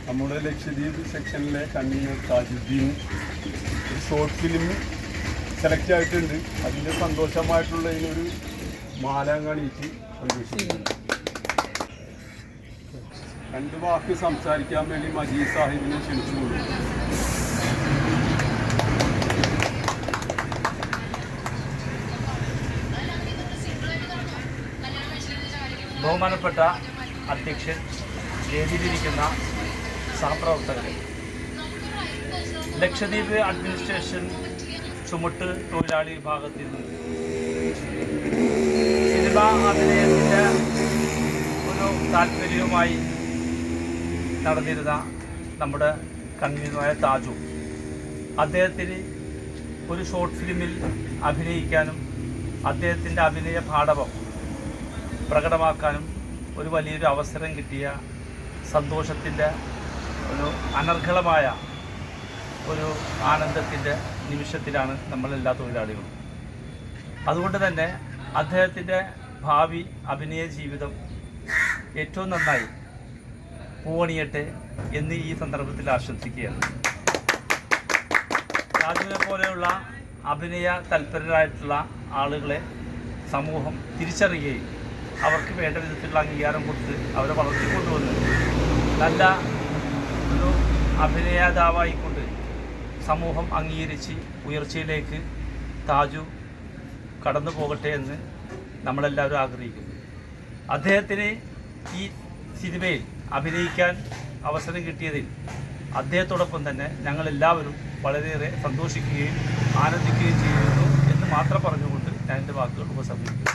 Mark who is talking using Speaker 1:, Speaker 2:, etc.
Speaker 1: നമ്മുടെ ലക്ഷദ്വീപ് സെക്ഷനിലെ കൺവീനർ താജുദ്ദീൻ ഒരു short film select ആയിട്ടുണ്ട്. അതിൻ്റെ സന്തോഷമായിട്ടുള്ള ഇതിനൊരു മാലാങ്കണിക്ക് സന്തോഷിക്കുന്നുണ്ട്. 2 വാക്ക് സംസാരിക്കാൻ വേണ്ടി മജീദ് സാഹിബിനെ ക്ഷണിച്ചുകൊള്ളു.
Speaker 2: ബഹുമാനപ്പെട്ട അധ്യക്ഷൻ, വേദിയിലിരിക്കുന്ന സഹപ്രവർത്തകരെ, ലക്ഷദ്വീപ് അഡ്മിനിസ്ട്രേഷൻ ചുമട്ട് തൊഴിലാളി വിഭാഗത്തിൽ നിന്ന് സിനിമാ അഭിനയത്തിൻ്റെ ഒരു താല്പര്യവുമായി നടന്നിരുന്ന നമ്മുടെ കൺവീനറായ താജു, അദ്ദേഹത്തിന് ഒരു ഷോർട്ട് ഫിലിമിൽ അഭിനയിക്കാനും അദ്ദേഹത്തിൻ്റെ അഭിനയ പാടവം പ്രകടമാക്കാനും ഒരു വലിയൊരു അവസരം കിട്ടിയ സന്തോഷത്തിൻ്റെ ഒരു അനർഘളമായ ഒരു ആനന്ദത്തിൻ്റെ നിമിഷത്തിലാണ് നമ്മളെല്ലാ തൊഴിലാളികളും. അതുകൊണ്ട് തന്നെ അദ്ദേഹത്തിൻ്റെ ഭാവി അഭിനയ ജീവിതം ഏറ്റവും നന്നായി പൂവണിയട്ടെ എന്ന് ഈ സന്ദർഭത്തിൽ ആശംസിക്കുകയാണ്. രാജുവിനെ പോലെയുള്ള അഭിനയ തൽപരരായിട്ടുള്ള ആളുകളെ സമൂഹം തിരിച്ചറിയുകയും അവർക്ക് വേണ്ട വിധത്തിലുള്ള അംഗീകാരം കൊടുത്ത് അവരെ വളർത്തിക്കൊണ്ടുവന്ന് നല്ല ഒരു അഭിനേതാവായിക്കൊണ്ട് സമൂഹം അംഗീകരിച്ച് ഉയർച്ചയിലേക്ക് താജു കടന്നു പോകട്ടെ എന്ന് നമ്മളെല്ലാവരും ആഗ്രഹിക്കുന്നു. അദ്ദേഹത്തിന് ഈ സിനിമയിൽ അഭിനയിക്കാൻ അവസരം കിട്ടിയതിൽ അദ്ദേഹത്തോടൊപ്പം തന്നെ ഞങ്ങളെല്ലാവരും വളരെയേറെ സന്തോഷിക്കുകയും ആനന്ദിക്കുകയും ചെയ്യുന്നു എന്ന് മാത്രം പറഞ്ഞുകൊണ്ട് ഞാൻ എൻ്റെ വാക്കുകൾ ഉപസംഹരിക്കുന്നു.